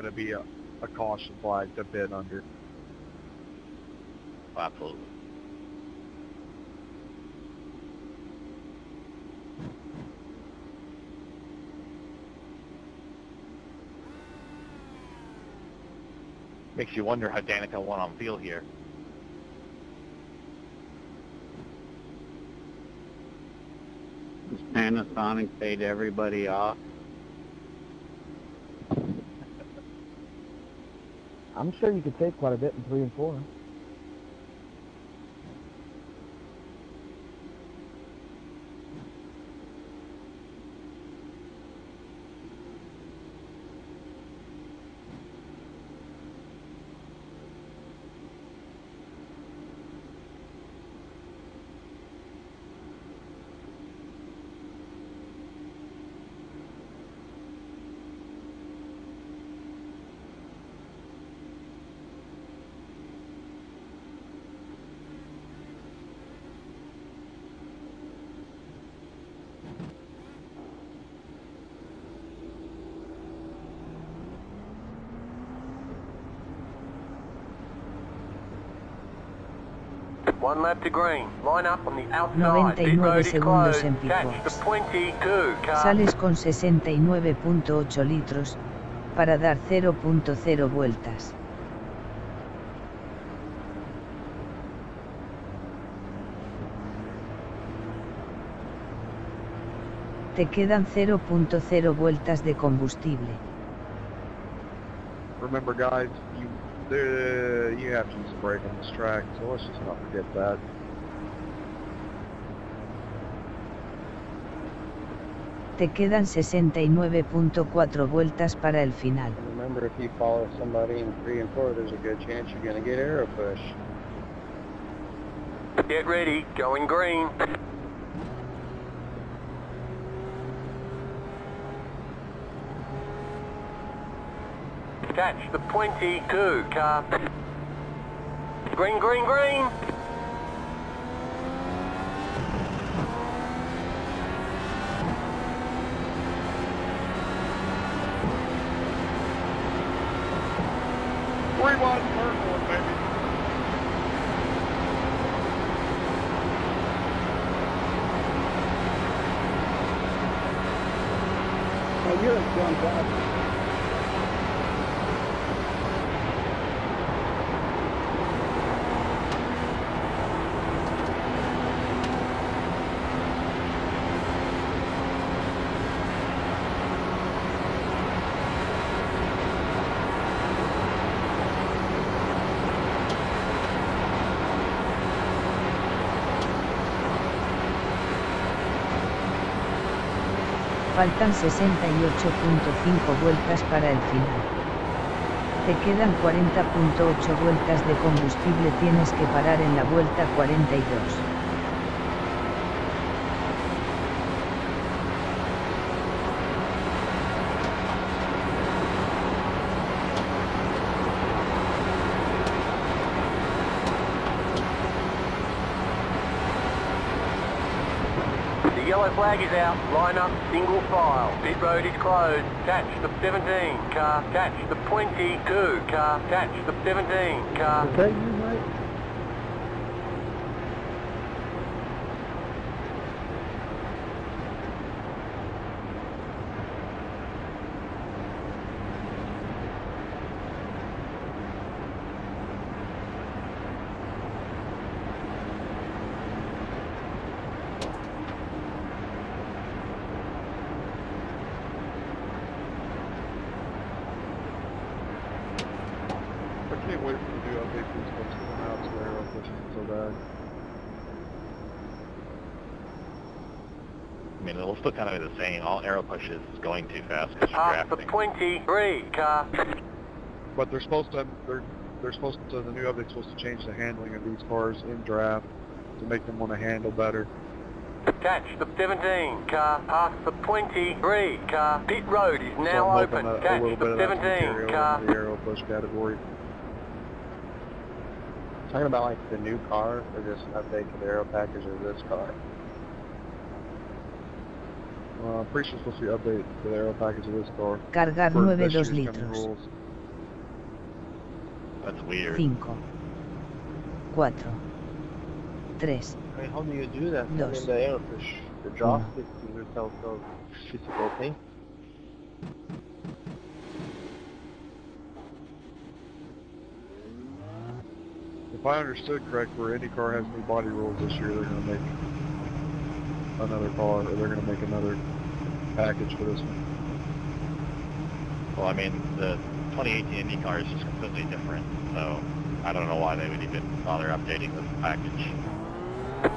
going to be a caution flag to bid under. Oh, absolutely. Makes you wonder how Danica won on field here. Does Panasonic paid everybody off? I'm sure you could save quite a bit in 3 and 4. One lap to green. Line up on the outside. 99 segundos en Catch the pit 22 car. Sales con 69.8 litros, para dar 0.0 vueltas. Te quedan 0.0 vueltas de combustible. Remember, guys, you have to use a brake on this track, so let's just not forget that. Te quedan 69.4 vueltas para el final. Remember, if you follow somebody in 3 and 4, there's a good chance you're going to get aero push. Get ready, going green. Catch the 22 car. Green, green, green. Rewind first one, baby. Oh, you're a dumb guy. Faltan 68.5 vueltas para el final. Te quedan 40.8 vueltas de combustible, tienes que parar en la vuelta 42. The yellow flag is out. Line up, single file. Pit road is closed. Catch the 17 car. Catch the 22 car. Catch the 17 car. Is that you, Mike? I can't wait for the new update for these folks to come out so they're pushing so bad. I mean, it'll still kind of be the same. All arrow pushes is going too fast because you're Past the drafting. 23 car. But they're supposed to, the new update's supposed to change the handling of these cars in draft to make them want to handle better. Catch the 17 car. Past the 23 car. Pit road is now So I'm open. hoping Catch a little bit the of that can 17 carry over car. into the aero push category. Talking about like the new car, or just an update to the aero package of this car? I'm pretty sure it's supposed to be update to the aero package of this car. Cargar For this 9.2 year's coming litros. rules. That's weird. 5, 4, 3, I mean, how do you do that? I Dos. mean, the aerofish, the joystick is a result of physical thing. If I understood correct, where IndyCar has new body rules this year, they're going to make another car, or they're going to make another package for this one. Well, I mean, the 2018 IndyCar is just completely different, so I don't know why they would even bother updating this package.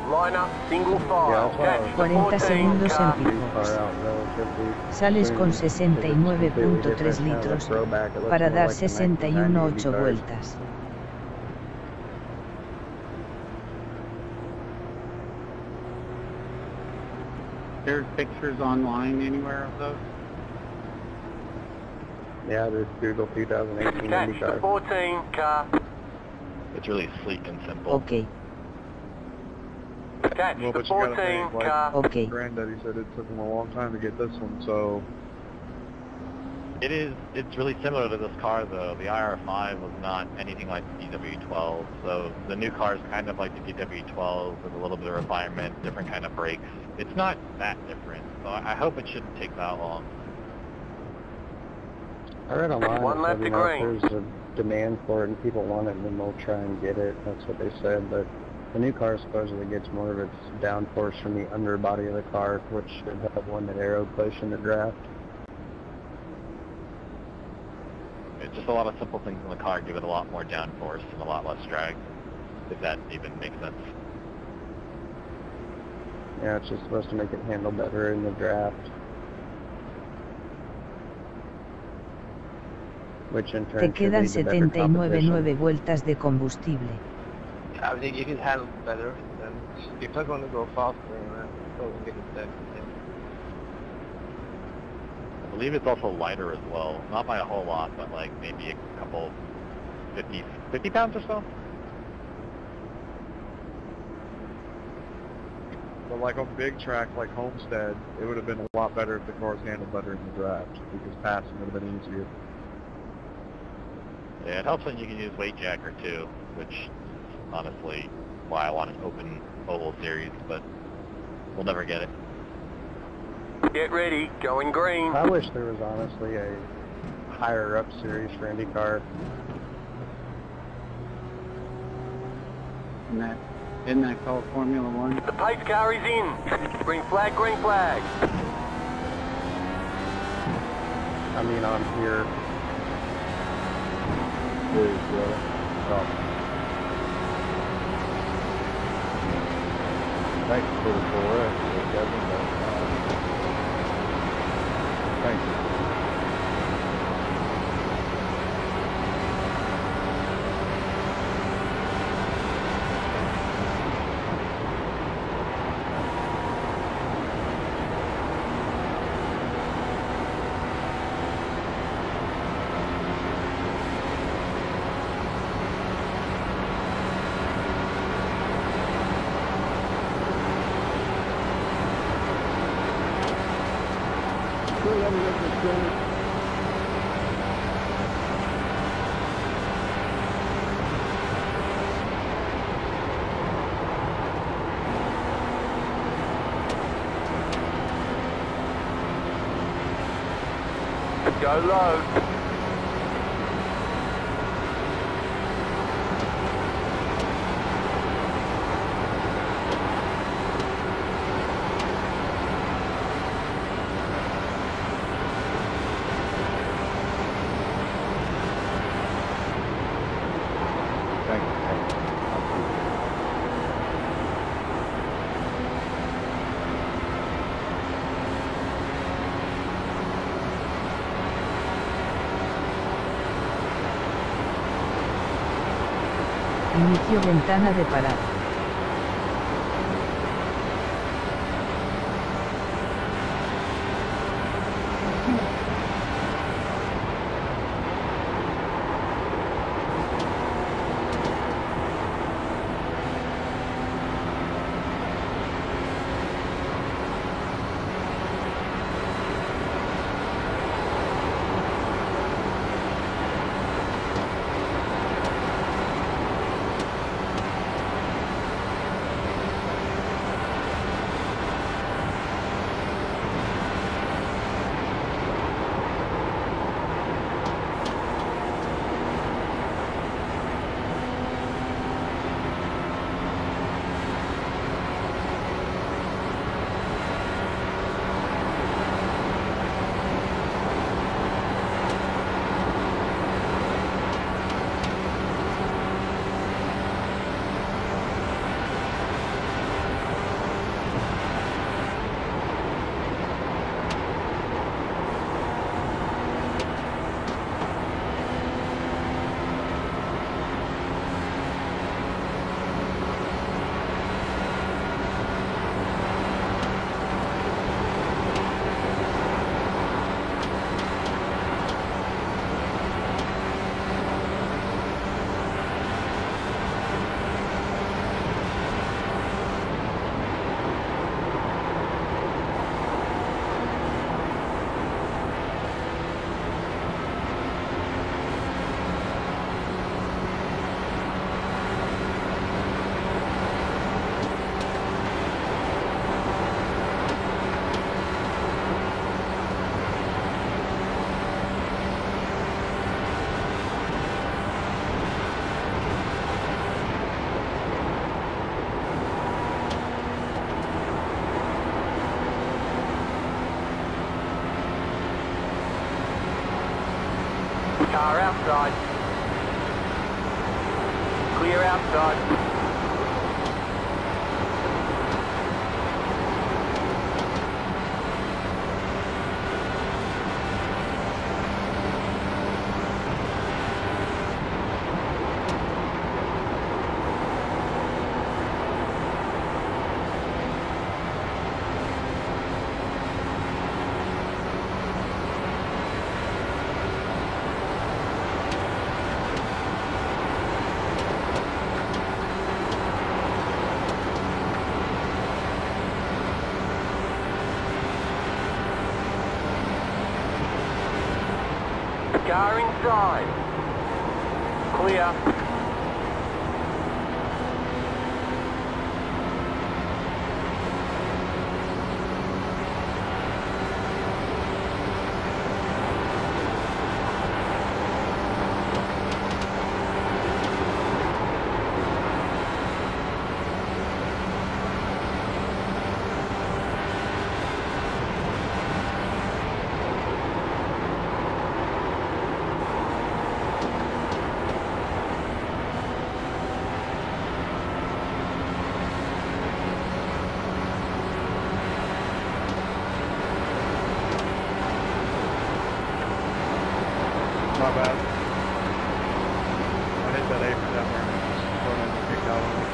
Line up, single file. Yeah, Catch the 40 14 segundos en car. These picos. are out relatively Sales soon, con because it's completely 69.3 different, kind of a litros throwback. It looks para more dar like the 61.8 1990 cars. vueltas. There's pictures online anywhere of those? Yeah, there's Google 2018 Catch the IndyCar. 14 car. It's really sleek and simple. Ok, Catch Well, the but you gotta 14 think, like- car. ok. Granddaddy said it took them a long time to get this one, so It's really similar to this car though. The IR5 was not anything like the DW12, so the new car is kind of like the DW12 with a little bit of refinement, different kind of brakes. It's not that different, so I hope it shouldn't take that long. I read online One that left said, to if green. there's a demand for it and people want it, then they'll try and get it. That's what they said. But the new car supposedly gets more of its downforce from the underbody of the car, which should help limit aero push in the draft. It's just a lot of simple things in the car give it a lot more downforce and a lot less drag, if that even makes sense. Yeah, it's just supposed to make it handle better in the draft. Which in Te turn should quedan lead to better 79.9 competition. vueltas de combustible. I think you can handle better, then if I'm going to go faster, so get it better. I believe it's also lighter as well. Not by a whole lot, but like maybe a couple 50 pounds or so? but like on big track like Homestead, it would have been a lot better if the cars handled better in the draft, because passing would have been easier. Yeah, it helps when you can use weight jacker too, which is honestly why I want an open oval series, but we'll never get it. Get ready, going green. I wish there was honestly a higher up series for IndyCar. Isn't that called Formula One? The pace car is in. Green flag, green flag. I mean, on here. Thanks for the 4S, Kevin. Thank you. Go low. Thank you. Inicio ventana de parada. Car outside. Clear outside. Car inside. Clear. My bad. I hit that apron down there and just run in and kicked out on it.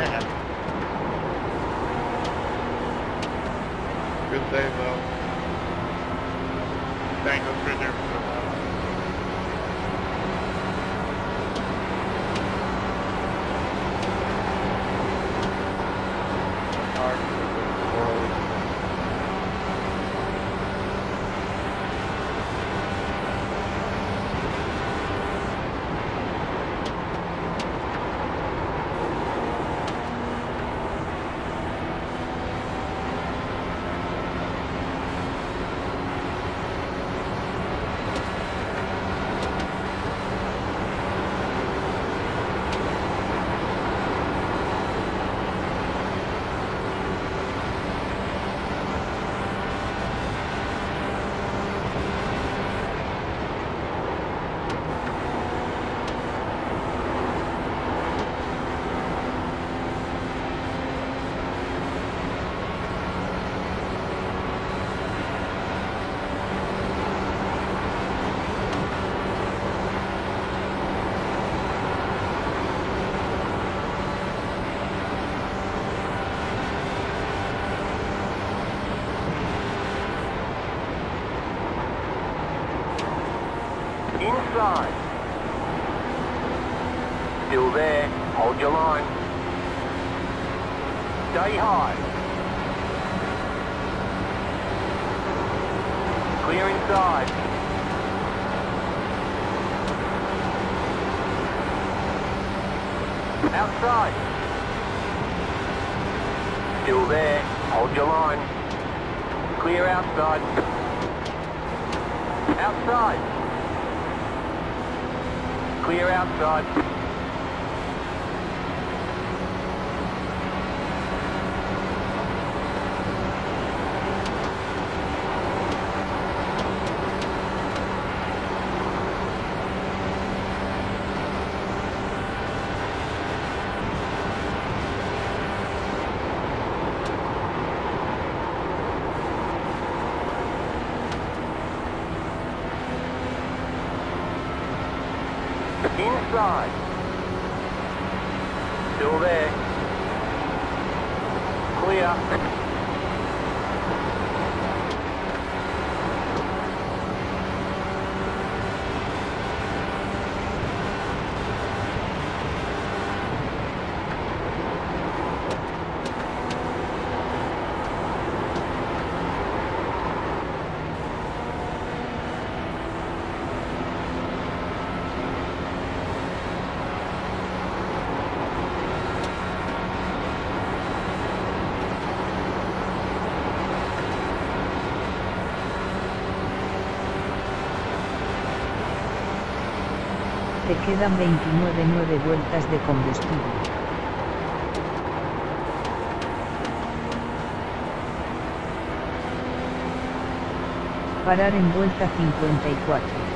Yeah. Good save though. Thank you for there. Inside. Still there. Hold your line. Stay high. Clear inside. Outside. Still there. Hold your line. Clear outside. Outside. Clear outside. Inside. Still there. Clear. Te quedan 29 vueltas de combustible. Parar en vuelta 54.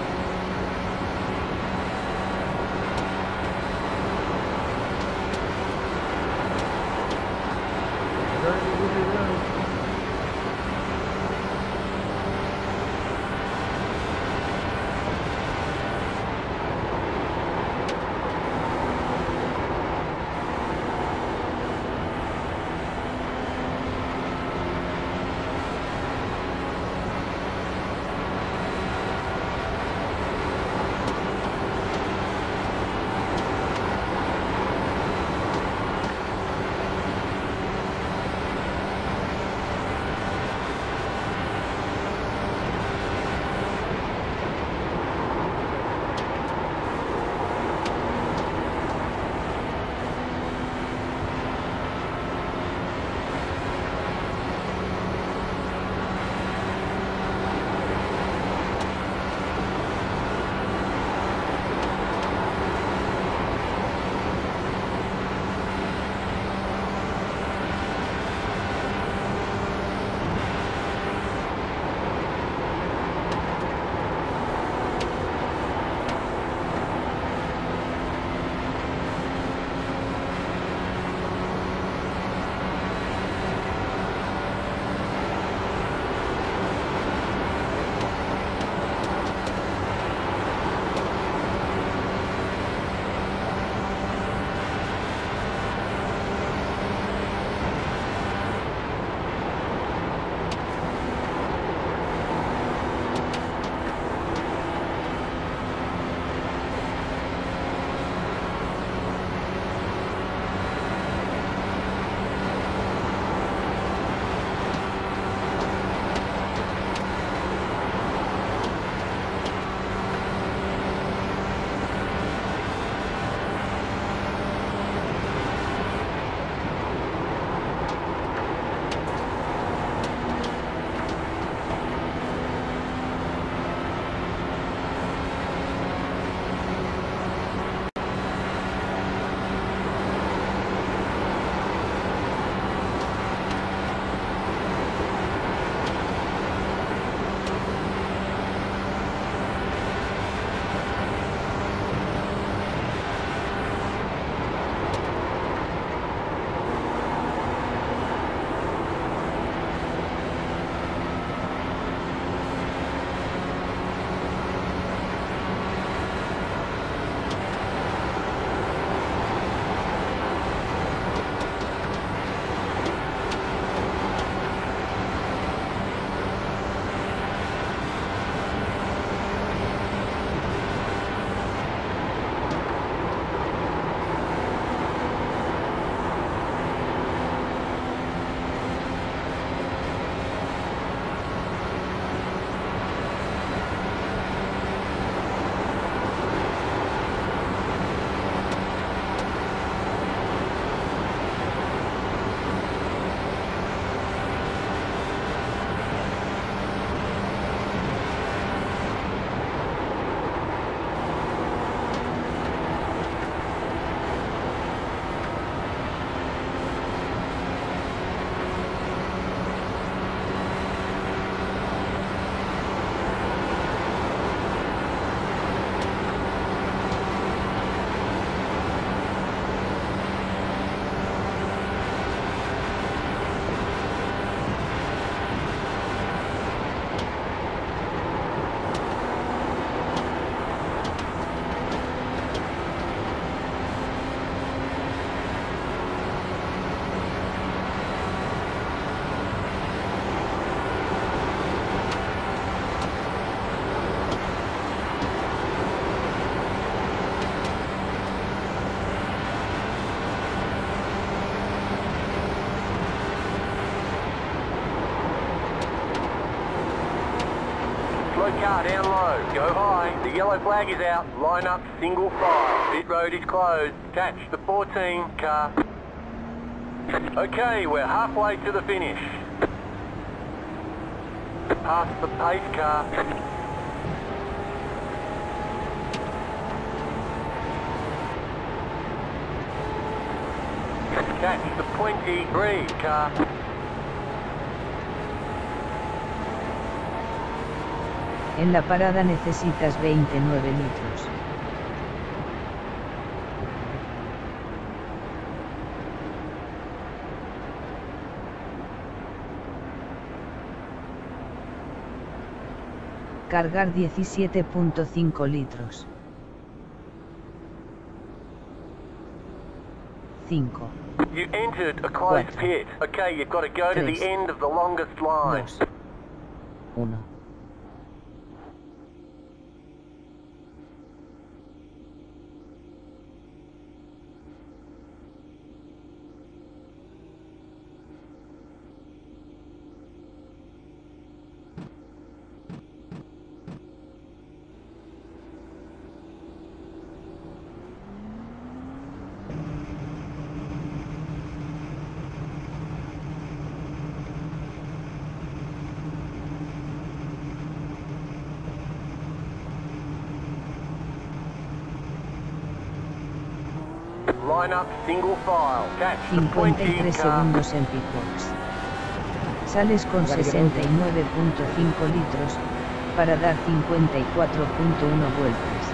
car down low. Go high. The yellow flag is out. Line up single file. Pit road is closed. Catch the 14 car. Okay, we're halfway to the finish. Past the pace car. Catch the 23 car. En la parada necesitas 29 litros. Cargar 17.5 litros. 5. You entered a closed Cuatro. pit. Okay, you've got to go to Tres. the end of the longest line. 2. 1. Line up single file. Catch the pointy 53 car. segundos en pitbox. Sales con 69.5 litros, para dar 54.1 vueltas.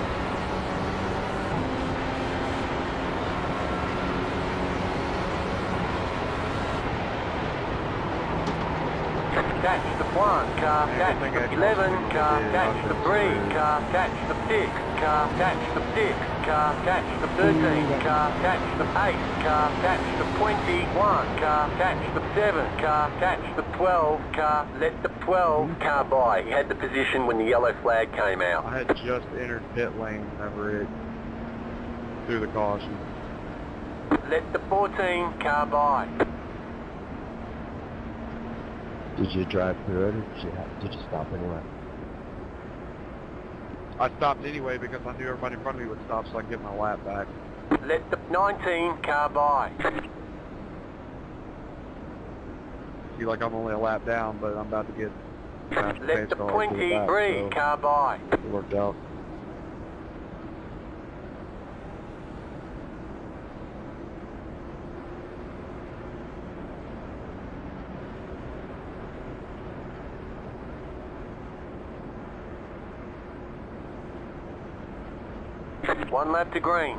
Catch the 1 car. Catch the 11 car. Catch the 3 car. Catch the 6 car. Catch the 6 car. Catch the 13 car. Catch the 8 car. Catch the 21 car. Catch the 7 car. Catch the 12 car. Let the 12 car by. He had the position when the yellow flag came out. I had just entered pit lane whenever it threw the caution. Let the 14 car by. Did you drive through it, or did you stop anyway? I stopped anyway because I knew everybody in front of me would stop so I could get my lap back. Let the 19 car by. See, like I'm only a lap down, but I'm about to get faster Let pace the car to get back, 23 so car by. it worked out. One lap to green.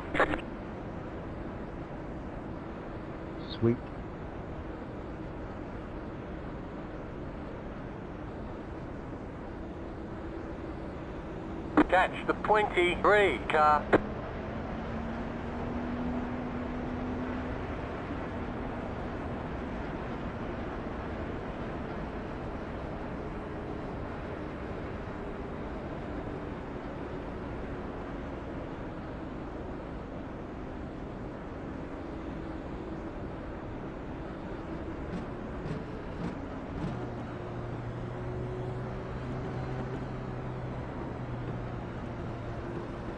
Sweet. Catch the 23 car.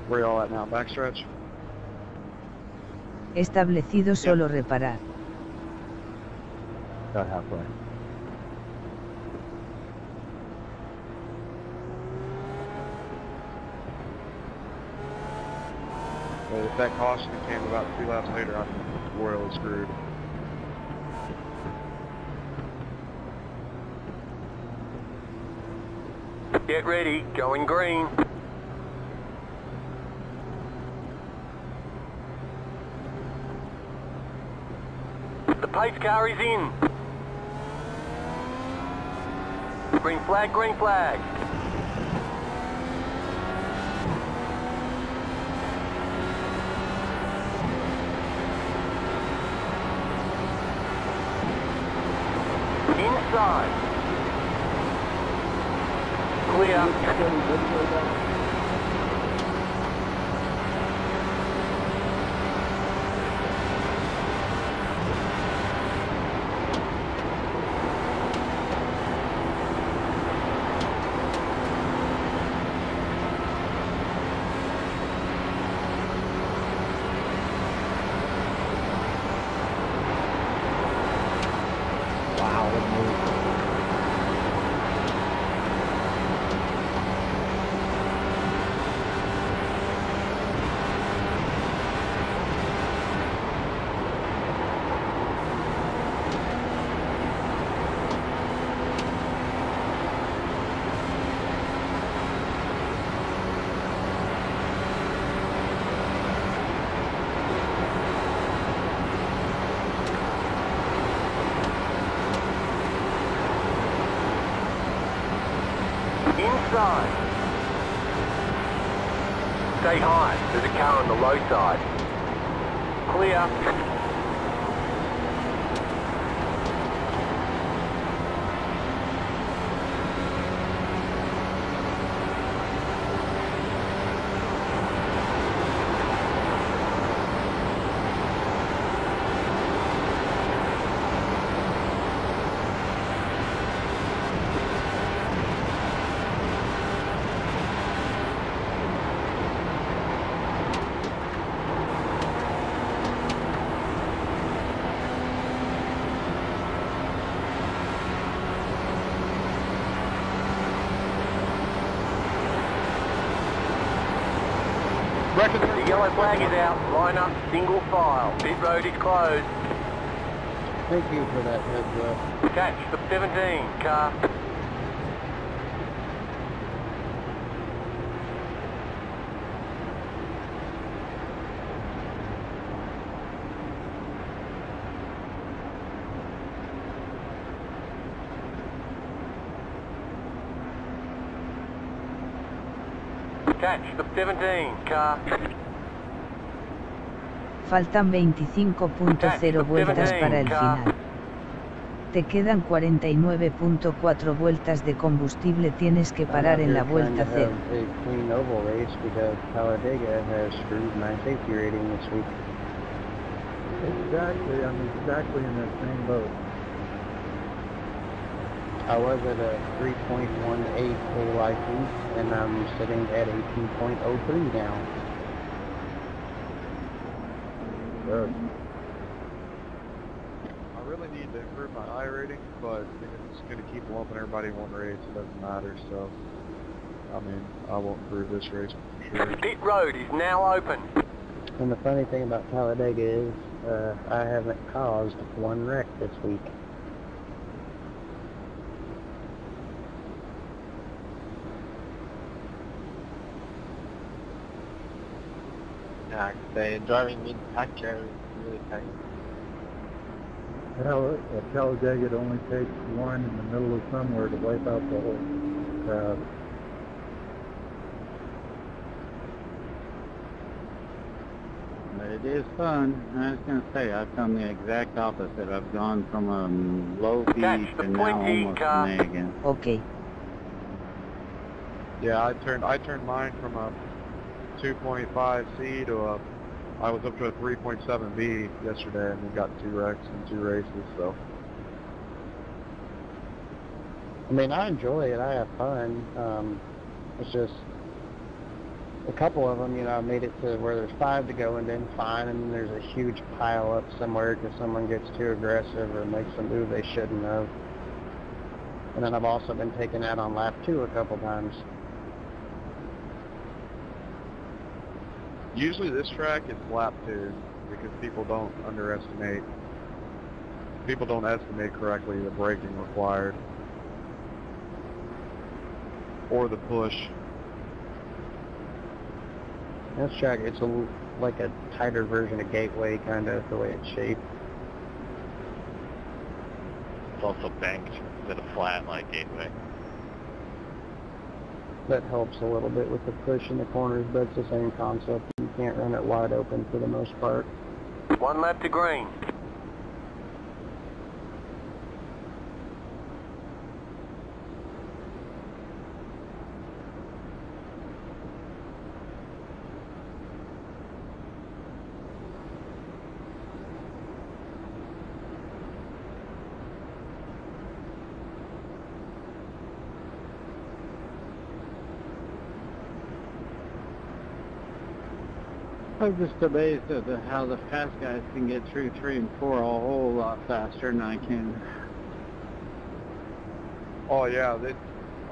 Where y'all at now? Backstretch? Establecido solo reparar. About halfway. But if that caution came about 2 laps later, I'm royally screwed. Get ready, going green. The pace car is in. Green flag, green flag. Inside. Clear. Wow, what a move. side. Stay high, there's a car on the low side. Clear. The yellow flag is out. Line up, single file. Pit road is closed. Thank you for that heads up. Catch the 17 car. Catch the 17 car. Faltan 25.0 vueltas para el final. Te quedan 49.4 vueltas de combustible, tienes que parar en la vuelta 0. A clean oval race because Talladega has screwed my safety rating this week. Exactly, I'm exactly in that same boat. I was at a 3.18 license, and I'm sitting at a 2.03 now. Good. I really need to improve my I rating, but if it's going to keep lumping everybody in one race, it doesn't matter, so, I mean, I won't improve this race for sure. Pit road is now open. And the funny thing about Talladega is, I haven't caused one wreck this week. Yeah, the driving mid-packer is really tight. Hell, at Talladega it only takes one in the middle of somewhere to wipe out the whole crowd. But it is fun. I was going to say, I've done the exact opposite. I've gone from a low beat Catch the to now 20 almost car. an A again. Ok. Yeah, I turned mine from a 2.5C to a, I was up to a 3.7B yesterday, and we got 2 wrecks in 2 races, so. I mean, I enjoy it. I have fun. It's just a couple of them, you know, I made it to where there's 5 to go and then fine, and then there's a huge pile up somewhere because someone gets too aggressive or makes a move they shouldn't have. And then I've also been taken out on lap 2 a couple times. Usually this track is lap 2 because people don't estimate correctly the braking required or the push. This track, it's like a tighter version of Gateway, kind of the way it's shaped. It's also banked instead of flat like Gateway. That helps a little bit with the push in the corners, but it's the same concept. You can't run it wide open for the most part. 1 lap to green. I'm just amazed at how the fast guys can get through 3 and 4 a whole lot faster than I can. Oh yeah,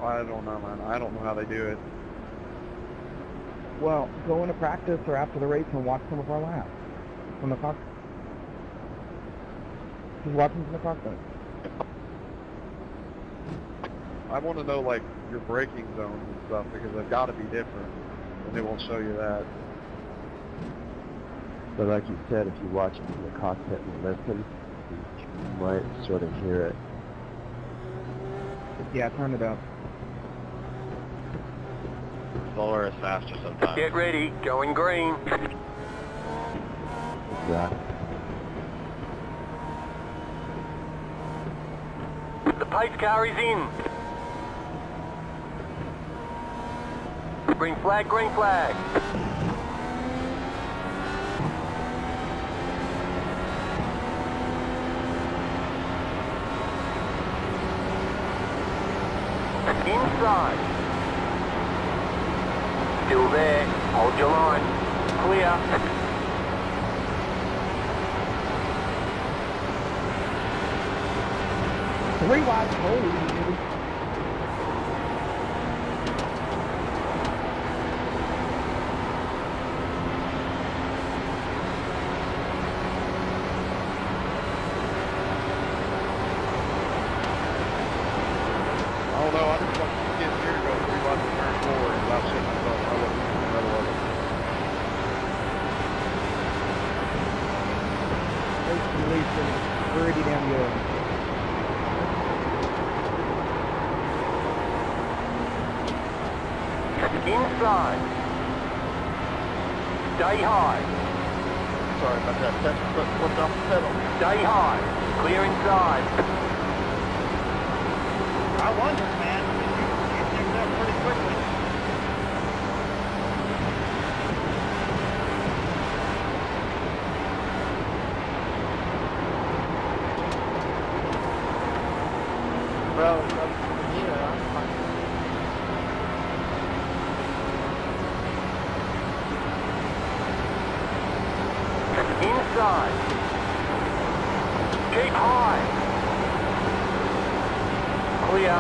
I don't know, man. I don't know how they do it. Well, go into practice or after the race and watch some of our laps from the cockpit. Just watch them from the cockpit. I want to know, like, your braking zones and stuff, because they've got to be different, and they won't show you that. But like you said, if you watch it from the cockpit and listen, you might sort of hear it. Yeah, turn it up. slower is faster sometimes. Get ready, going green. Exactly. The pace car is in. Green flag, green flag. Inside. Still there. Hold your line. Clear. Three wide, holy baby. I don't know, I just want to get here to go 3 wide to turn forward and without shitting myself. I wasn't using the middle of it. Releasing, pretty damn good. Inside. Stay high. Sorry about that. Second foot flipped off the pedal. Stay high. Clear inside. I wonder, man. You picked up pretty quickly. Bro, Inside. Keep high. Clear.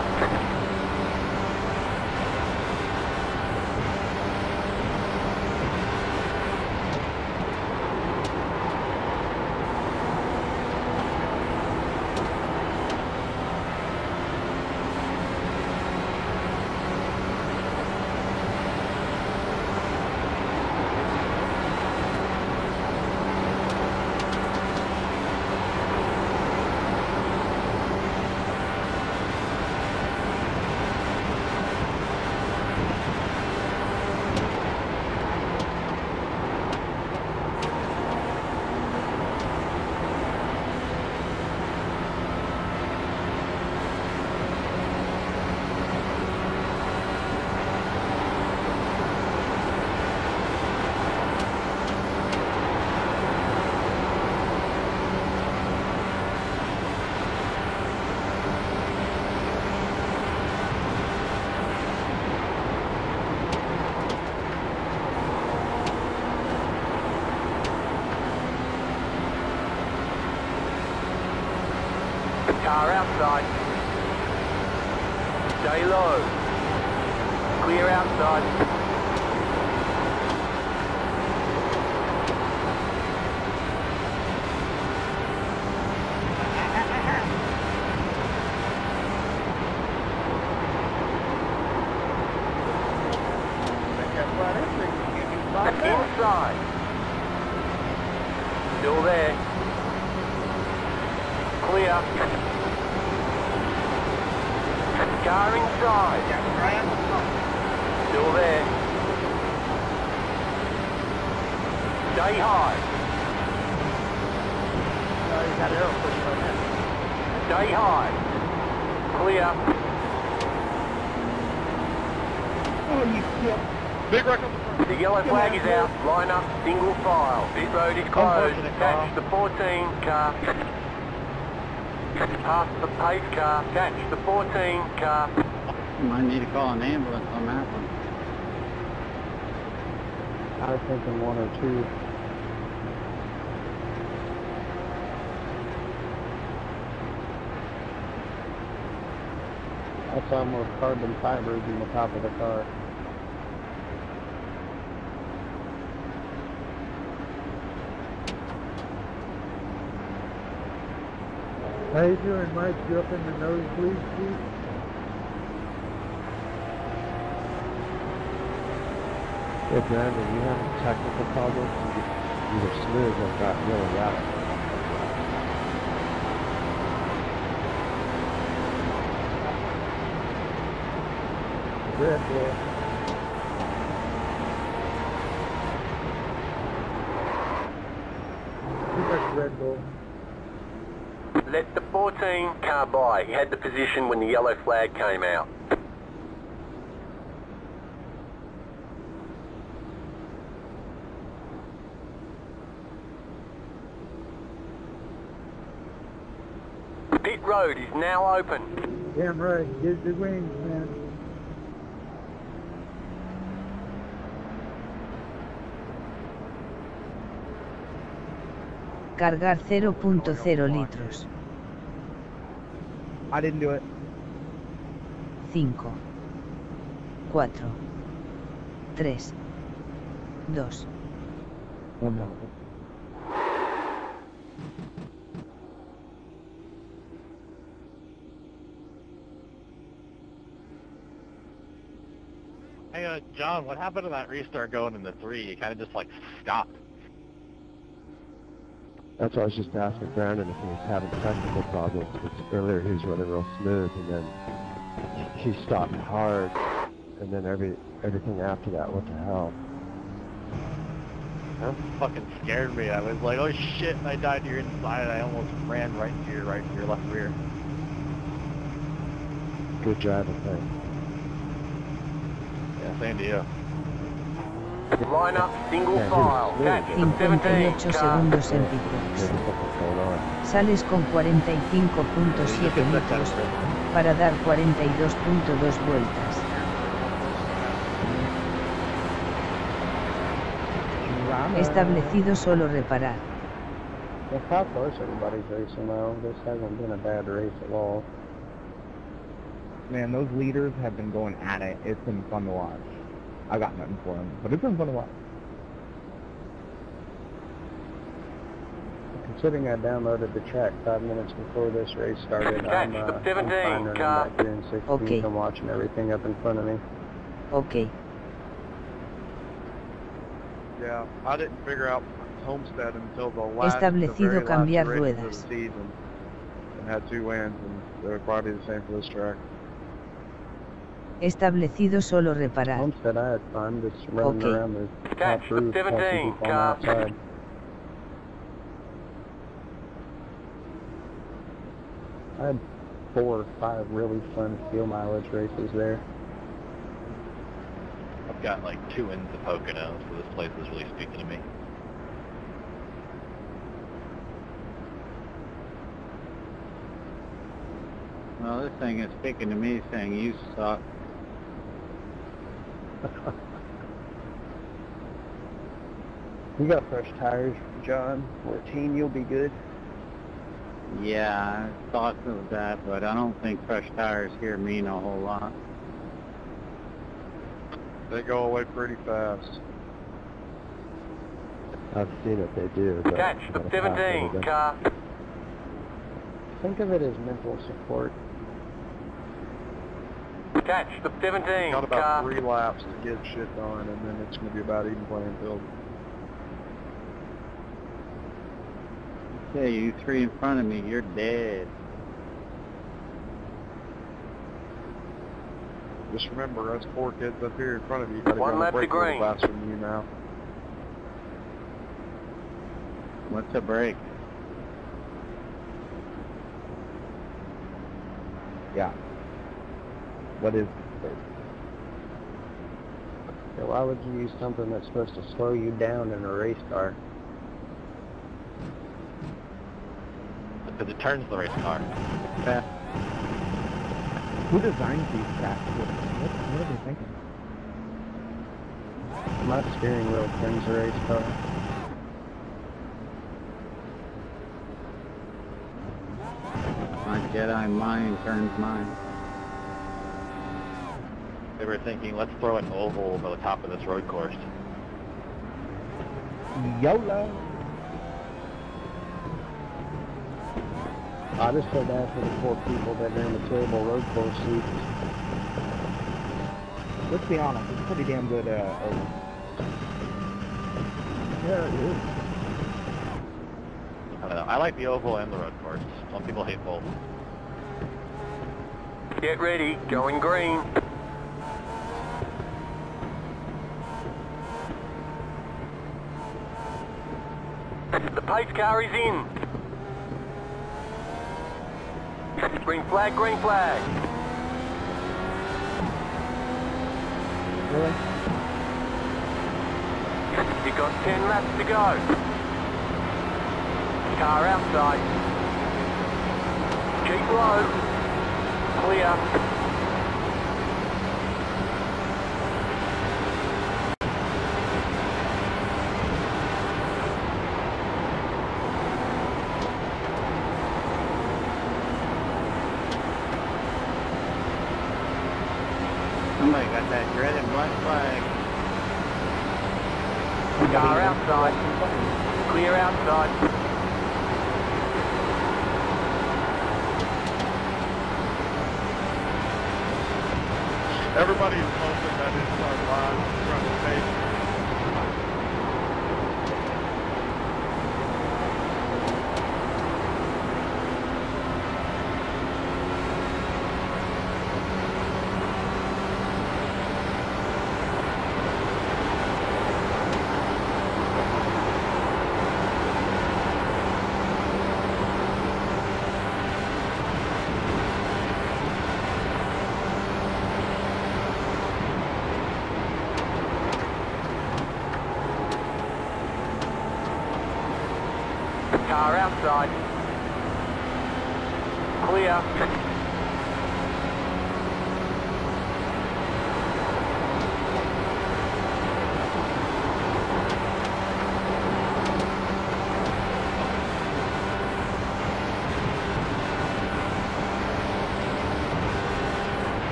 Car outside. Stay low. Clear outside. Inside. Still there. Clear. Car inside. Still there. Stay high. you got arrow pushing on that. Stay high. Clear. Oh, you shit. Big wreck on the front. The yellow flag is out. Line up, single file. Pit road is closed. Catch the 14 car. Pass the pace car. Catch the 14 car. Might need to call an ambulance on that one. I was thinking one or two. I saw more carbon fibers in the top of the car. How you doing, Mike? You up in the nosebleed seat? Hey Brandon, you having technical problems? You were smooth and got really loud. Good, boy. Red Bull. Let the 14 car by. He had the position when the yellow flag came out. Pit road is now open. Damn right, get the wings, man. Cargar 0.0 litros. I didn't do it. 5, 4, 3, 2. Hey, John, what happened to that restart going in the 3? It kind of just, like, stopped. That's why I was just asking Brandon if he was having technical problems, because earlier he was running real smooth, and then he stopped hard, and then everything after that, what the hell? That fucking scared me. I was like, oh shit, and I died to your inside, and I almost ran right to your left rear. Good driving, thanks. Yeah, same to you. Line up, single file. Catch the 58 17 car. segundos en pitbox. Sales con 45.7 litros, para dar 42.2 vueltas. Establecido solo reparar. That's how close everybody's racing now. This hasn't been a bad race at all. Man, those leaders have been going at it. It's been fun to watch. I got nothing for them, but it's been fun to watch. Considering I downloaded the track 5 minutes before this race started, I'm fine 17 running car. back here in 16. Okay. I'm watching everything up in front of me. Ok. Yeah, I didn't figure out Homestead until the last, Establecido the very cambiar last race of ruedas. the season, and had 2 wins, and they would probably be the same for this track. Establecido solo reparar. Homestead, I had fun just running Okay. around the Catch top the roof, passing 17 people on the car. outside. I had 4 or 5 really fun fuel mileage races there. I've got like 2 wins of Pocono, so this place is really speaking to me. Well, this thing is speaking to me saying you suck. You got fresh tires, John. 14, you'll be good. Yeah, I thought of that, but I don't think fresh tires here mean a whole lot. They go away pretty fast. I've seen it, they do. But Catch the 17 car. Think of it as mental support. Catch the 17 Got about car. 3 laps to get shit done, and then it's going to be about even playing field. Okay, you 3 in front of me, you're dead. Just remember, us 4 kids up here in front of you got to go 1 on the lap to brake a little green. faster than you now. What's a break? Yeah. What is this? So why would you use something that's supposed to slow you down in a race car? Because it turns the race car. Who designed these tracks? What are they thinking? My steering wheel turns a race car. My Jedi mind turns mine. They were thinking, let's throw an oval over the top of this road course. YOLO! I just feel bad for the 4 people that are in the terrible road course seats. Let's be honest, it's a pretty damn good oval. Yeah, it is. I don't know. I like the oval and the road course. Some people hate both. Get ready, going green. The pace car is in. Green flag, green flag. Really? You've got 10 laps to go. Car outside. Keep low. Clear. Somebody got that dreaded black flag. Car outside. Clear outside. Everybody's hoping that it's our line from the face. Car outside. Clear.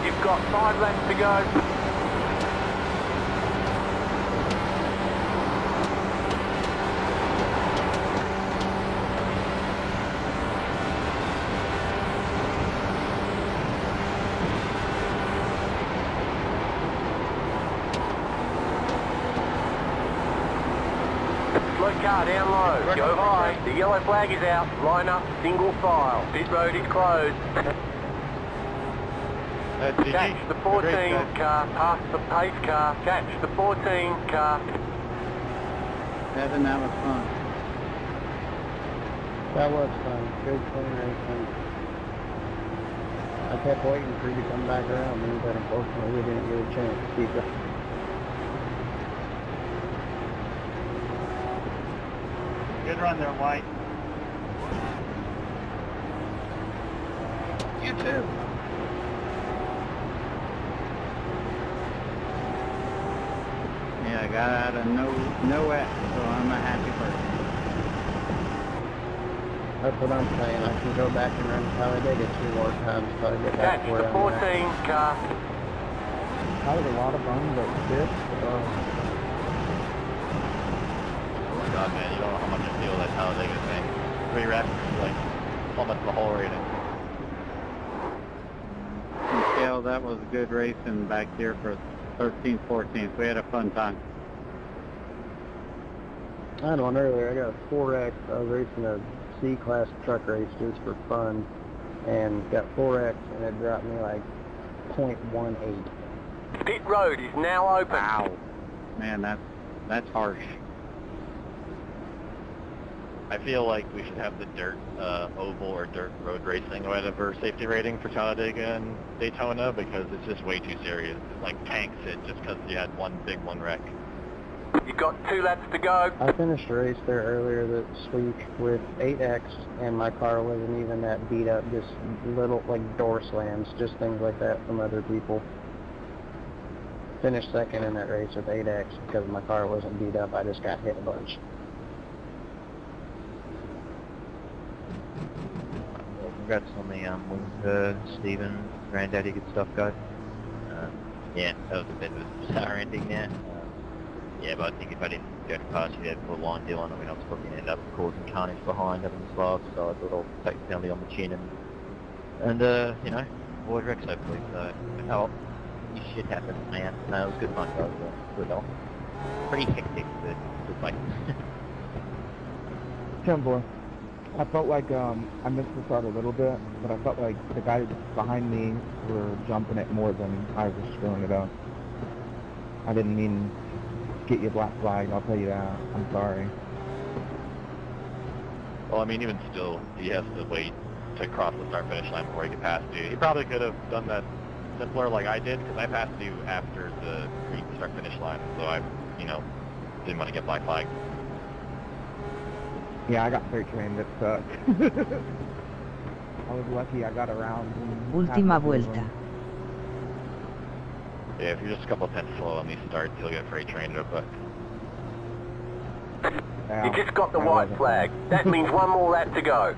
You've got 5 laps to go. Slow car down low. Go high. The yellow flag is out. Line up. Single file. Pit road is closed. Catch the 14 car, past the pace car, catch the 14 car. Kevin, that was fun. That was fun. Good clean racing. I kept waiting for you to come back around me, but unfortunately we didn't get a chance to keep it. Good run there, White. You too. Yeah, I got out of no X, so I'm a happy person. That's what I'm saying. I can go back and run Talladega 2 more times till I get back Catch to where the I'm 14 at. car. That was a lot of fun, but shit. Oh my god, man, you don't know how much I feel that Talladega thing. 3 reps, like, almost the whole rating. Michael, that was good racing back here for 13th, 14th. We had a fun time. I had one earlier. I got a 4X. I was racing a C-class truck race just for fun, and got 4X, and it dropped me like 0.18. Pit road is now open. Wow. Man, that's harsh. I feel like we should have the dirt oval or dirt road racing or whatever safety rating for Talladega and Daytona, because it's just way too serious. It's like tanks it just because you had one big one wreck. You've got 2 laps to go. I finished a race there earlier this week with 8X, and my car wasn't even that beat up, just little, like, door slams, just things like that from other people. Finished second in that race with 8X because my car wasn't beat up, I just got hit a bunch. congrats on the win, Stephen, Granddaddy, good stuff, guys. Yeah, that was a bit of a sour ending there. Yeah, but I think if I didn't go past you there before the line deal on, I mean, I was probably going to end up causing carnage behind having the slab, so I thought I'll take the penalty on the chin and you know, avoid wrecks hopefully. So, oh, this shit happened, man. No, it was good fun, guys. Good off. Pretty hectic, but good fight. Boy, I felt like I missed the start a little bit, but I felt like the guys behind me were jumping it more than I was screwing it up. I didn't mean to get you a black flag, I'll tell you that. I'm sorry. Well, I mean, even still, he has to wait to cross the start-finish line before he can pass you. He probably could have done that simpler like I did, because I passed you after the green start-finish line, so I, you know, didn't want to get black flagged. Yeah, I got freight trained, it sucked. I was lucky I got around. Última vuelta. Yeah, if you're just a couple of tenths slow on these starts, you'll get freight trained but Yeah, You just got the white flag. That means one more lap to go.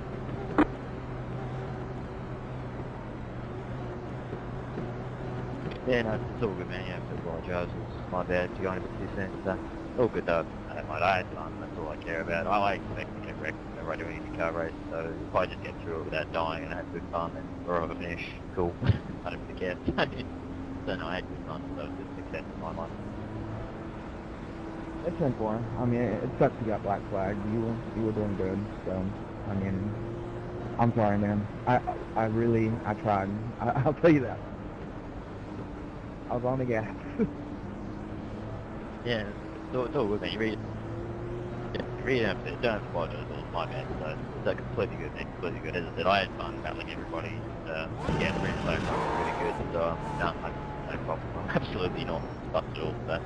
Yeah, no, it's all good, man. Yeah, I apologise. It's my bad to go on a bit too soon. So, all good, though. I don't mind. I had fun. That's all I care about. I like to get wrecked whenever I do any car race. So, if I just get through it without dying and have good fun and we're over the finish, cool. I don't really care. So, no, I had good fun. So, it's a success in my mind. It's simple. I mean, it sucks you got black flag. You were doing good. So, I mean, I'm sorry, man. I really tried. I'll tell you that. I was on the gas. Yeah, it's all good, man. You really don't have to apologise. It's my bad. So, it's completely good, man. Completely good. As I said, I had fun battling everybody. Yeah, the red flag was really good. So, no problem. I'm absolutely not fussed at all. So,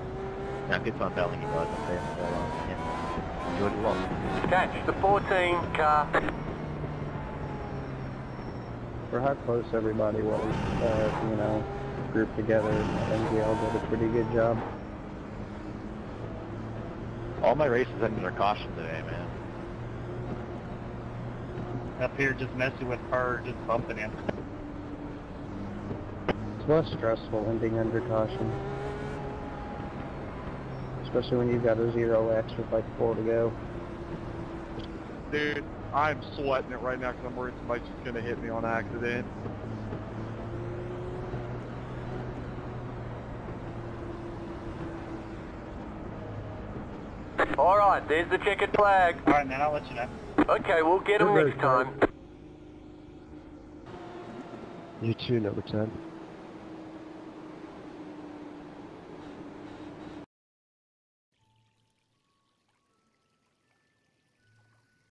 no, good fun battling you guys up there. So, yeah, enjoyed it a lot. Catch the 14 car. For how close everybody was, you know, grouped together, I think we all did a pretty good job. all my races ended are caution today, man. Up here just messing with her, just bumping him. It's less stressful ending under caution. Especially when you've got a 0x with like 4 to go. Dude, I'm sweating it right now because I'm worried somebody's just going to hit me on accident. Alright, there's the checkered flag. Alright, man, I'll let you know. Okay, we'll get them next time. You too, number 10.